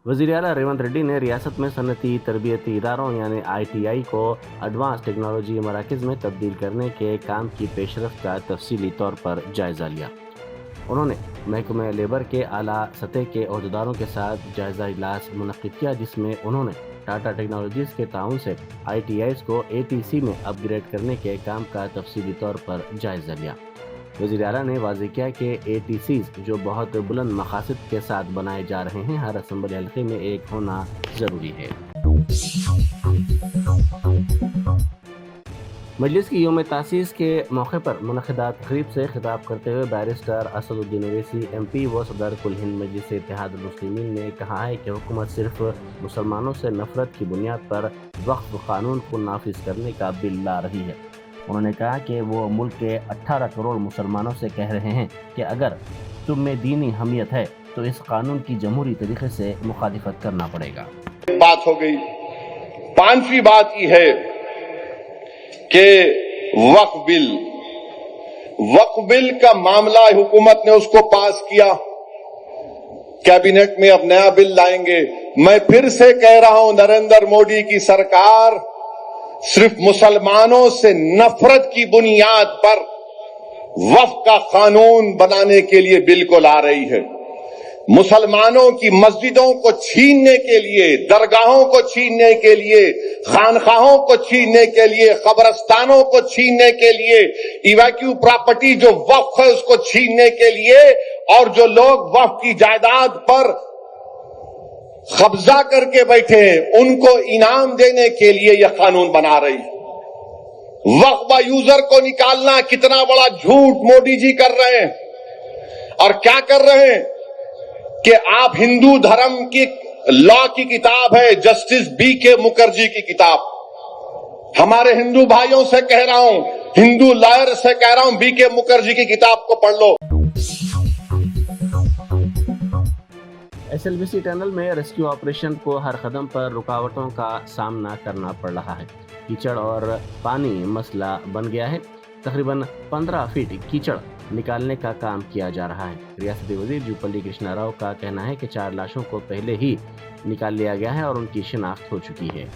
वज़ीर आला रेवंत रेड्डी ने रियासत में सनती तरबियती इदारों यानी ITI को एडवांस टेक्नोलॉजी मराकज़ में तब्दील करने के काम की पेशरफ्त का तफसीली तौर पर जायज़ा लिया। उन्होंने महकमे लेबर के आला सतह के अहदेदारों के साथ जायज़ा इजलास मुनक़्क़िद किया, जिसमें उन्होंने टाटा टेक्नोलॉजीज़ के ताउन से ITIs को ATC में अपग्रेड करने के काम का तफसीली तौर पर जायज़ा लिया। वज़ीर आला ने वाज़ेह किया कि ATCs जो बहुत बुलंद मकासद के साथ बनाए जा रहे हैं, हर असम्बली हल्के में एक होना ज़रूरी है। मजलिस की यौम तासीस के मौके पर मुनक़्क़िदा तक़रीब से खिताब करते हुए बैरिस्टर असदुद्दीन ओवैसी MP व सदर कुल हिंद मजलिस इत्तेहादुल मुस्लिमीन ने कहा है कि हुकूमत सिर्फ मुसलमानों से नफरत की बुनियाद पर वक्फ कानून को नाफिज करने का बिल ला रही है। उन्होंने कहा कि वो मुल्क के 18 करोड़ मुसलमानों से कह रहे हैं कि अगर तुम में दीनी हमियत है तो इस कानून की जमहूरी तरीके से मुखालिफत करना पड़ेगा। बात हो गई। पांचवी बात यह है कि वक्फ बिल का मामला हुकूमत ने उसको पास किया, कैबिनेट में अब नया बिल लाएंगे। मैं फिर से कह रहा हूं, नरेंद्र मोदी की सरकार सिर्फ मुसलमानों से नफरत की बुनियाद पर वक्फ का कानून बनाने के लिए बिल को ला रही है। मुसलमानों की मस्जिदों को छीनने के लिए, दरगाहों को छीनने के लिए, खानखाहों को छीनने के लिए, कब्रस्तानों को छीनने के लिए, इवैक्यू प्रॉपर्टी जो वक्फ है उसको छीनने के लिए, और जो लोग वक्फ की जायदाद पर कब्जा करके बैठे हैं उनको इनाम देने के लिए यह कानून बना रही है। वक्फ यूजर को निकालना कितना बड़ा झूठ मोदी जी कर रहे हैं। और क्या कर रहे हैं कि आप हिंदू धर्म की लॉ की किताब है, जस्टिस BK मुखर्जी की किताब, हमारे हिंदू भाइयों से कह रहा हूं, हिंदू लॉयर से कह रहा हूं, BK मुखर्जी की किताब को पढ़ लो। SLBC टनल में रेस्क्यू ऑपरेशन को हर कदम पर रुकावटों का सामना करना पड़ रहा है। कीचड़ और पानी मसला बन गया है। तकरीबन 15 फीट कीचड़ निकालने का काम किया जा रहा है। रियासती वजीर जूपल्ली कृष्णा राव का कहना है कि 4 लाशों को पहले ही निकाल लिया गया है और उनकी शिनाख्त हो चुकी है।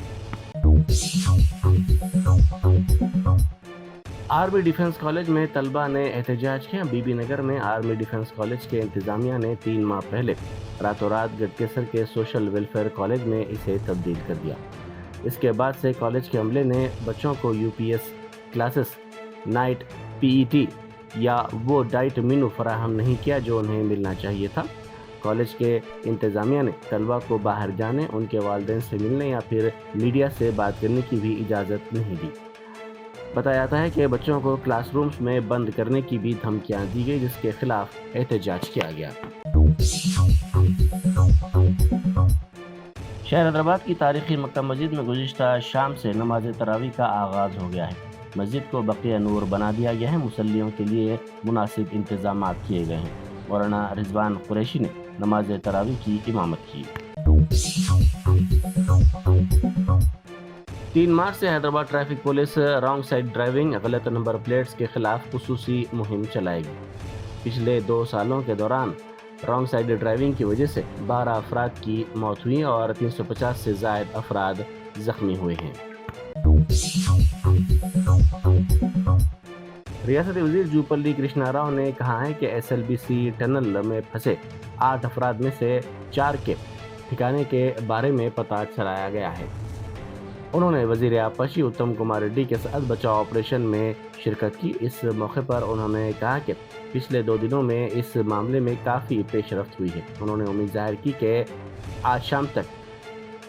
आर्मी डिफेंस कॉलेज में तलबा ने एहतजाज किया। बीबी नगर में आर्मी डिफेंस कॉलेज के इंतजामिया ने 3 माह पहले रातों रात गढ़केसर के सोशल वेलफेयर कॉलेज में इसे तब्दील कर दिया। इसके बाद से कॉलेज के अमले ने बच्चों को UPS क्लासेस, नाइट PET या वो डाइट मेनू फराहम नहीं किया जो उन्हें मिलना चाहिए था। कॉलेज के इंतजामिया ने तलबा को बाहर जाने, उनके वालिदैन से मिलने या फिर मीडिया से बात करने की भी इजाज़त नहीं दी। बताया जाता है कि बच्चों को क्लासरूम्स में बंद करने की भी धमकियां दी गई, जिसके खिलाफ एहतजाज किया गया। शहर हैदराबाद की तारीखी मक्का मस्जिद में गुज़िश्ता शाम से नमाज तरावी का आगाज़ हो गया है। मस्जिद को बक़िया नूर बना दिया गया है। मुसल्लियों के लिए मुनासिब इंतजाम किए गए हैं। मौलाना रिजवान कुरैशी ने नमाज तरावी की इमामत की। 3 मार्च से Hyderabad traffic police wrong side driving, गलत नंबर प्लेट्स के खिलाफ खुसूसी मुहिम चलाएगी। पिछले 2 सालों के दौरान रॉन्ग साइड ड्राइविंग की वजह से 12 अफराद की मौत हुई और 350 से ज़ायद अफराद जख्मी हुए हैं। रियासती वजीर जूपल्ली कृष्णा राव ने कहा है कि SLBC टनल में फंसे 8 अफराद में से 4 के ठिकाने के बारे में पता चलाया गया है। उन्होंने वजीर आबपाशी उत्तम कुमार रेड्डी के साथ बचाव ऑपरेशन में शिरकत की। इस मौके पर उन्होंने कहा कि पिछले 2 दिनों में इस मामले में काफ़ी पेशरफ्त हुई है। उन्होंने उम्मीद जाहिर की कि आज शाम तक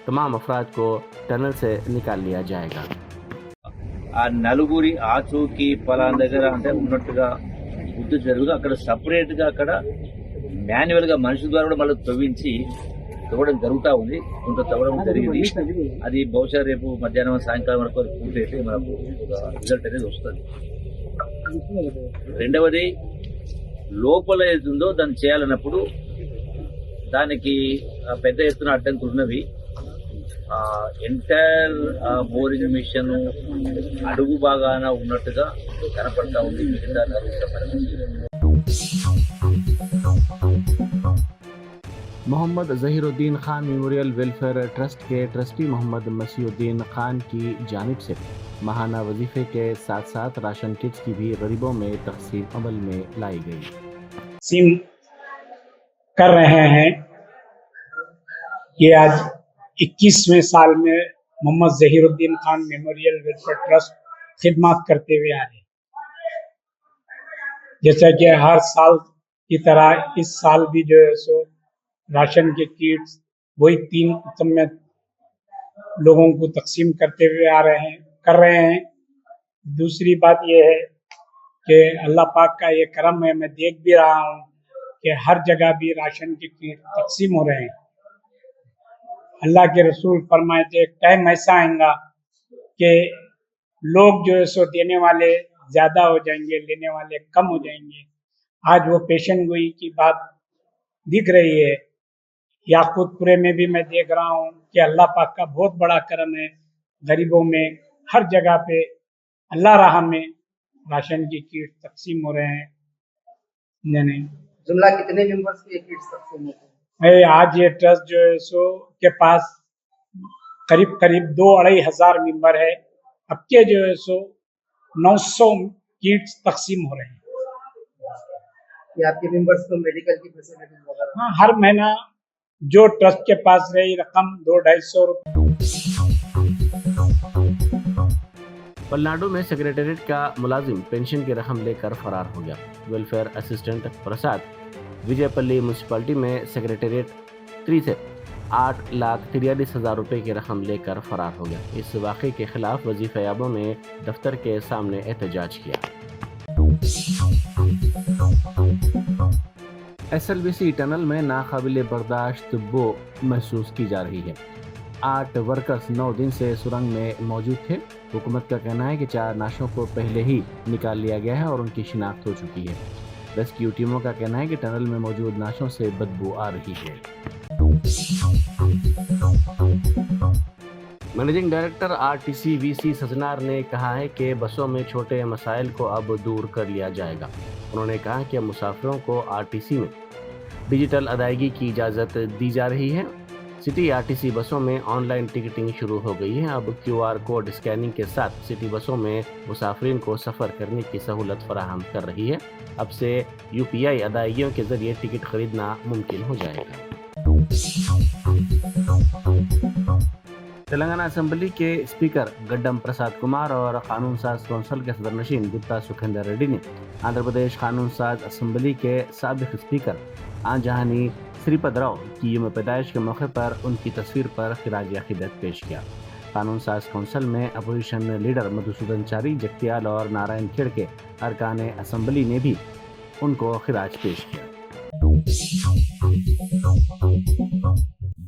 तमाम अफराद को टनल से निकाल लिया जाएगा। ఆ నలుగురి ఆచూకీ పలానా దగ్గర అంటే ఉన్నట్టుగా గుర్తు జరుగుతుంది. అక్కడ సపరేట్ గా అక్కడ మాన్యువల్ గా మనిషి ద్వారా కూడా మళ్ళీ తవ్వడం జరుగుతూ ఉంది. కొంత తవ్వడం జరిగింది. అది బహుశా రేపు మధ్యాహ్నం సాయంకాలం వరకు పూర్తయితే మనకు రిజల్ట్ అనేది వస్తుంది. రెండవది, లోపల ఏదుందో దాన్ని చేయాలన్నప్పుడు దానికి పెద్ద ఎత్తున అడ్డంకులు ఉన్నవి. ఎంటైర్ బోరింగ్ మిషన్ అడుగు బాగాన ఉన్నట్టుగా కనపడతా ఉంది. మిగతా محمد ظہیر الدین خان میموریل ویلفیئر ٹرسٹ کے ٹرسٹی محمد مسیح الدین خان کی جانب سے ماہانہ وظیفے کے ساتھ ساتھ راشن کٹس کی بھی غریبوں میں تقسیم عمل میں لائی گئی. تقسیم کر رہے ہیں. یہ آج 21ویں سال میں محمد ظہیر الدین خان میموریل ویلفیئر ٹرسٹ خدمات کرتے ہوئے آ رہے ہیں. جیسا کہ ہر سال کی طرح اس سال بھی جو ہے سو راشن کے کٹس وہی 3 قسم میں لوگوں کو تقسیم کرتے ہوئے کر رہے ہیں. دوسری بات یہ ہے کہ اللہ پاک کا یہ کرم ہے، میں دیکھ بھی رہا ہوں کہ ہر جگہ بھی راشن کے کٹ تقسیم ہو رہے ہیں. اللہ کے رسول فرمائے تھے ایک ٹائم ایسا آئے گا کہ لوگ جو ہے سو دینے والے زیادہ ہو جائیں گے، لینے والے کم ہو جائیں گے. آج وہ پیشن گوئی کی بات دکھ رہی ہے. یاقوت پورے میں بھی میں دیکھ رہا ہوں کہ اللہ پاک کا بہت بڑا کرم ہے. غریبوں میں ہر جگہ پہ اللہ راہ میں راشن کی کٹ تقسیم ہو رہے ہیں. جملہ کتنے ممبرس کی کٹس تقسیم ہوتے ہیں؟ آج یہ ٹرسٹ جو ہے سو کے پاس قریب 2-2.5 ہزار ممبر ہے. اب کے جو ہے سو 900 کٹس تقسیم ہو رہے ہیں. کہ آپ کے ممبرس کو میڈیکل کی فیسلٹیز وغیرہ؟ ہاں، ہر مہینہ جو ٹرسٹ کے پاس رہی رقم 200-250 روپے. پلناڈو میں سیکریٹریٹ کا ملازم پینشن کی رقم لے کر فرار ہو گیا. ویلفیئر اسسٹنٹ پرساد وجے پلی میونسپلٹی میں سیکریٹریٹ 3 سے 8,43,000 روپے کی رقم لے کر فرار ہو گیا. اس واقعے کے خلاف وظیفہ یابوں نے دفتر کے سامنے احتجاج کیا. SLBC ٹنل میں ناقابل برداشت بو محسوس کی جا رہی ہے. 8 ورکرز 9 دن سے سرنگ میں موجود تھے. حکومت کا کہنا ہے کہ 4 نعشوں کو پہلے ہی نکال لیا گیا ہے اور ان کی شناخت ہو چکی ہے. ریسکیو ٹیموں کا کہنا ہے کہ ٹنل میں موجود نعشوں سے بدبو آ رہی ہے. مینیجنگ ڈائریکٹر RTC VC سجنار نے کہا ہے کہ بسوں میں چھوٹے مسائل کو اب دور کر لیا جائے گا. انہوں نے کہا کہ مسافروں کو RTC میں ڈیجیٹل ادائیگی کی اجازت دی جا رہی ہے. سٹی RTC بسوں میں آن لائن ٹکٹنگ شروع ہو گئی ہے. اب QR کوڈ اسکیننگ کے ساتھ سٹی بسوں میں مسافرین کو سفر کرنے کی سہولت فراہم کر رہی ہے. اب سے UPI ادائیگیوں کے ذریعے ٹکٹ خریدنا ممکن ہو جائے گا. تلنگانہ اسمبلی کے اسپیکر گڈم پرساد کمار اور قانون ساز کونسل کے صدر نشین گپتا سکھیندر ریڈی نے آندھرا پردیش قانون ساز اسمبلی کے سابق اسپیکر آن جہانی سری پد راؤ کی یوم پیدائش کے موقع پر ان کی تصویر پر خراج عقیدت پیش کیا. قانون ساز کونسل میں اپوزیشن لیڈر مدھوسودن چاری، جگتیال اور نارائن کھیڑ کے ارکان اسمبلی نے بھی ان کو خراج پیش کیا.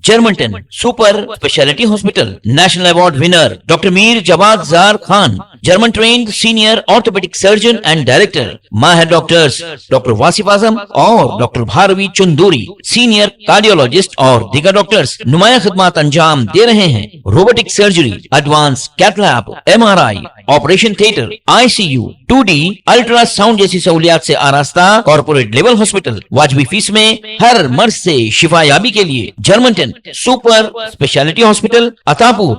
Germanten super speciality hospital national award winner doctor Mir Jawad Zar Khan, German trained senior orthopaedic surgeon and director. ماہر ڈاکٹرز ڈاکٹر واصف اعظم اور doctor Bharavi Chanduri, senior cardiologist اور دیگر ڈاکٹرز نمایاں خدمات انجام دے رہے ہیں. Robotic surgery, advance cath lab, MRI، operation theatre, ICU، 2D ultrasound جیسی سہولیات سے آراستہ کارپوریٹ لیول ہاسپٹل. واجبی فیس میں ہر مرض سے شفا یابی کے لیے جرمنٹن سپر اسپیشلٹی ہاسپٹل، عطا پور.